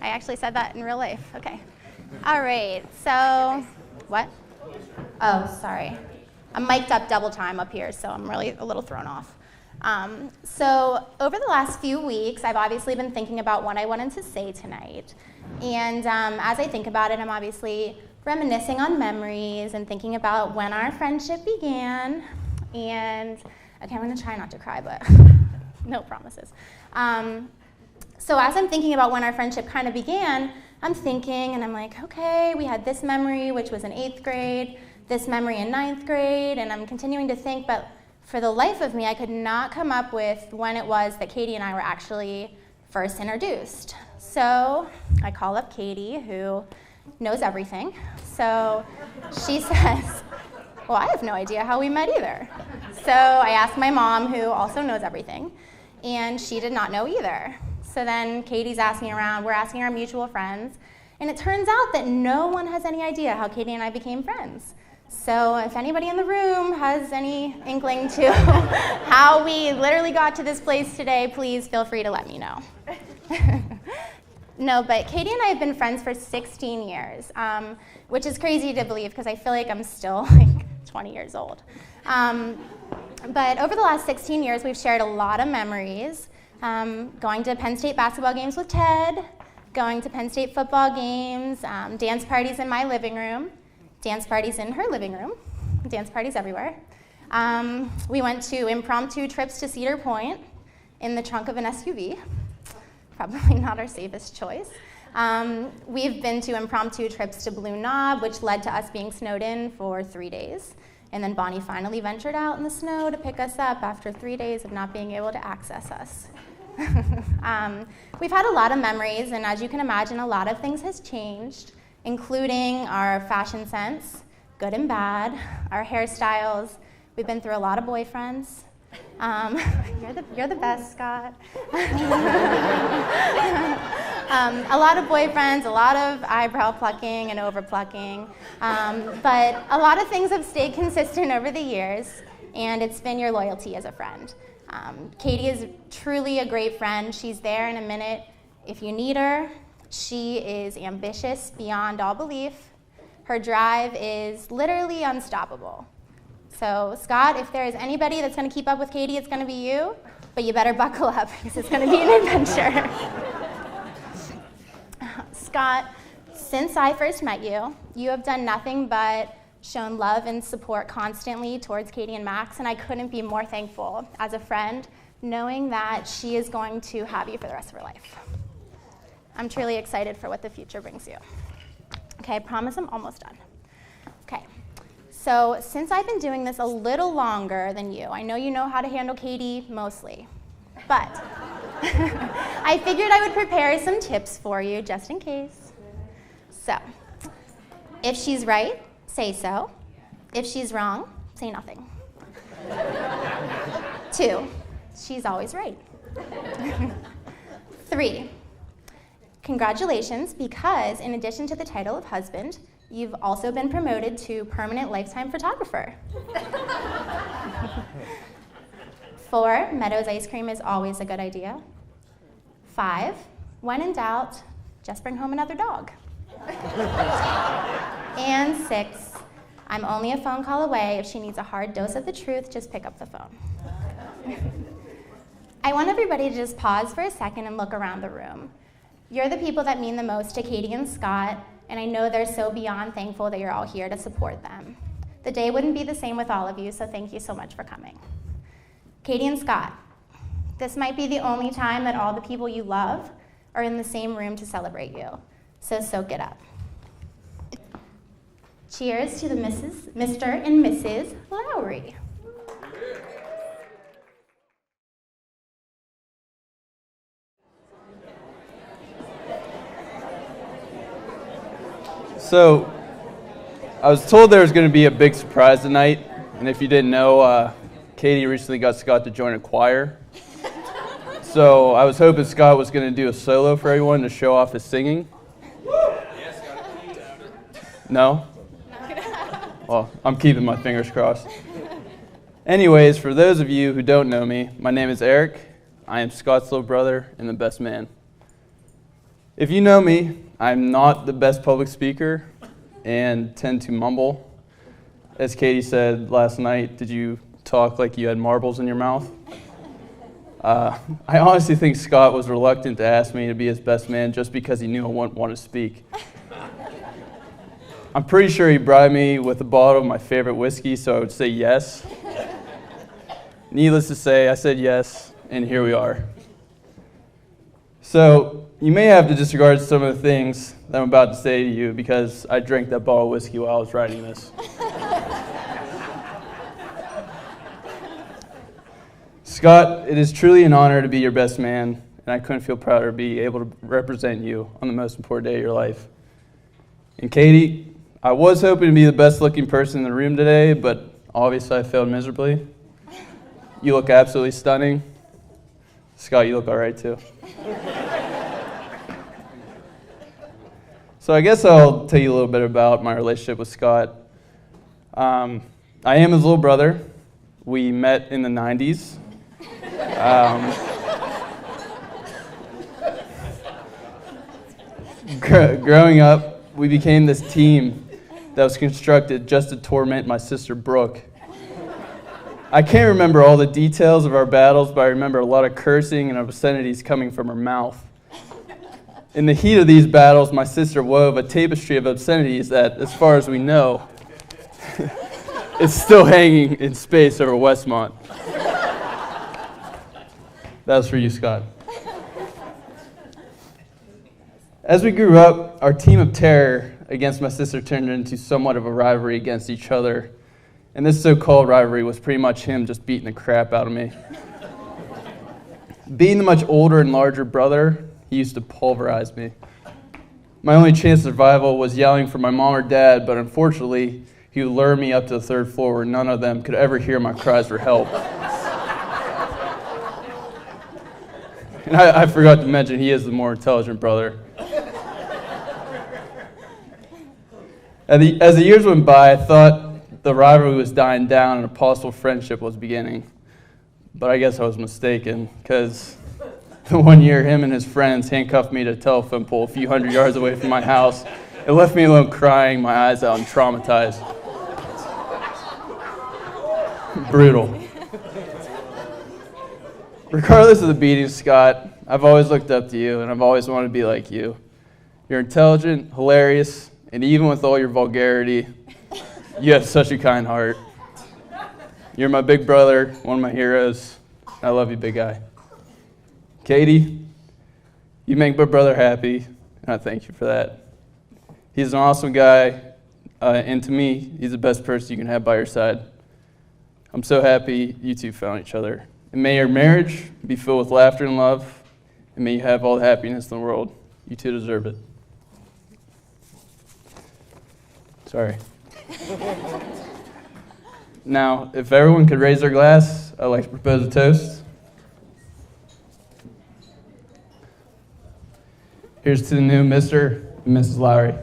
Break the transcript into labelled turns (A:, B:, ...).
A: I actually said that in real life. Okay. All right. So, what? Oh, sorry. I'm mic'd up double time up here, so I'm really a little thrown off. So over the last few weeks, I've obviously been thinking about what I wanted to say tonight. And as I think about it, I'm obviously reminiscing on memories and thinking about when our friendship began. And, okay, I'm going to try not to cry, but no promises. So as I'm thinking about when our friendship kind of began, I'm thinking, and I'm like, okay, we had this memory, which was in 8th grade, this memory in 9th grade, and I'm continuing to think, but for the life of me, I could not come up with when it was that Katie and I were actually first introduced. So I call up Katie, who knows everything. So she says, well, I have no idea how we met either. So I asked my mom, who also knows everything, and she did not know either. So then Katie's asking around, we're asking our mutual friends, and it turns out that no one has any idea how Katie and I became friends. So if anybody in the room has any inkling to how we literally got to this place today, please feel free to let me know. No, but Katie and I have been friends for 16 years, which is crazy to believe because I feel like I'm still like 20 years old. But over the last 16 years, we've shared a lot of memories, going to Penn State basketball games with Ted, going to Penn State football games, dance parties in my living room, dance parties in her living room, dance parties everywhere. We went to impromptu trips to Cedar Point in the trunk of an SUV. Probably not our safest choice. We've been to impromptu trips to Blue Knob, which led to us being snowed in for 3 days. And then Bonnie finally ventured out in the snow to pick us up after 3 days of not being able to access us. We've had a lot of memories, and as you can imagine, a lot of things has changed, including our fashion sense, good and bad, our hairstyles. We've been through a lot of boyfriends. You're the best, Scott. A lot of boyfriends, a lot of eyebrow plucking and over plucking. But a lot of things have stayed consistent over the years, and it's been your loyalty as a friend. Katie is truly a great friend. She's there in a minute if you need her. She is ambitious beyond all belief. Her drive is literally unstoppable. So, Scott, if there is anybody that's going to keep up with Katie, it's going to be you, but you better buckle up because it's going to be an adventure. Scott, since I first met you, you have done nothing but shown love and support constantly towards Katie and Max, and I couldn't be more thankful as a friend, knowing that she is going to have you for the rest of her life. I'm truly excited for what the future brings you. Okay, I promise I'm almost done. Okay, so since I've been doing this a little longer than you, I know you know how to handle Katie mostly, but I figured I would prepare some tips for you just in case. So, if she's right, say so. If she's wrong, say nothing. 2, she's always right. 3, congratulations, because in addition to the title of husband, you've also been promoted to permanent lifetime photographer. 4, Meadows ice cream is always a good idea. 5, when in doubt, just bring home another dog. And 6, I'm only a phone call away. If she needs a hard dose of the truth, just pick up the phone. I want everybody to just pause for a second and look around the room. You're the people that mean the most to Katie and Scott, and I know they're so beyond thankful that you're all here to support them. The day wouldn't be the same with all of you, so thank you so much for coming. Katie and Scott, this might be the only time that all the people you love are in the same room to celebrate you, so soak it up. Cheers to the Mr. and Mrs. Lowry.
B: So, I was told there was going to be a big surprise tonight, and if you didn't know, Katie recently got Scott to join a choir. So, I was hoping Scott was going to do a solo for everyone to show off his singing. No? Well, I'm keeping my fingers crossed. Anyways, for those of you who don't know me, my name is Eric. I am Scott's little brother and the best man. If you know me, I'm not the best public speaker and tend to mumble. As Katie said last night, did you talk like you had marbles in your mouth? I honestly think Scott was reluctant to ask me to be his best man just because he knew I wouldn't want to speak. I'm pretty sure he bribed me with a bottle of my favorite whiskey, so I would say yes. Needless to say, I said yes, and here we are. So, you may have to disregard some of the things that I'm about to say to you because I drank that bottle of whiskey while I was writing this. Scott, it is truly an honor to be your best man, and I couldn't feel prouder to be able to represent you on the most important day of your life. And Katie, I was hoping to be the best looking person in the room today, but obviously I failed miserably. You look absolutely stunning. Scott, you look all right too. So I guess I'll tell you a little bit about my relationship with Scott. I am his little brother. We met in the 90s. Growing up, we became this team that was constructed just to torment my sister Brooke. I can't remember all the details of our battles, but I remember a lot of cursing and obscenities coming from her mouth. In the heat of these battles, my sister wove a tapestry of obscenities that, as far as we know, is still hanging in space over Westmont. That was for you, Scott. As we grew up, our team of terror against my sister turned into somewhat of a rivalry against each other. And this so-called rivalry was pretty much him just beating the crap out of me. Being the much older and larger brother, he used to pulverize me. My only chance of survival was yelling for my mom or dad, but unfortunately, he would lure me up to the third floor where none of them could ever hear my cries for help. And I forgot to mention, he is the more intelligent brother. As the years went by, I thought the rivalry was dying down and a possible friendship was beginning. But I guess I was mistaken, because the one year him and his friends handcuffed me to a telephone pole a few hundred yards away from my house and left me alone crying my eyes out and traumatized. Brutal. Regardless of the beating, Scott, I've always looked up to you and I've always wanted to be like you. You're intelligent, hilarious, and even with all your vulgarity, you have such a kind heart. You're my big brother, one of my heroes. I love you, big guy. Katie, you make my brother happy, and I thank you for that. He's an awesome guy, and to me, he's the best person you can have by your side. I'm so happy you two found each other. And may your marriage be filled with laughter and love, and may you have all the happiness in the world. You two deserve it. Sorry. Now, if everyone could raise their glass, I'd like to propose a toast. Here's to the new Mr. and Mrs. Lowry.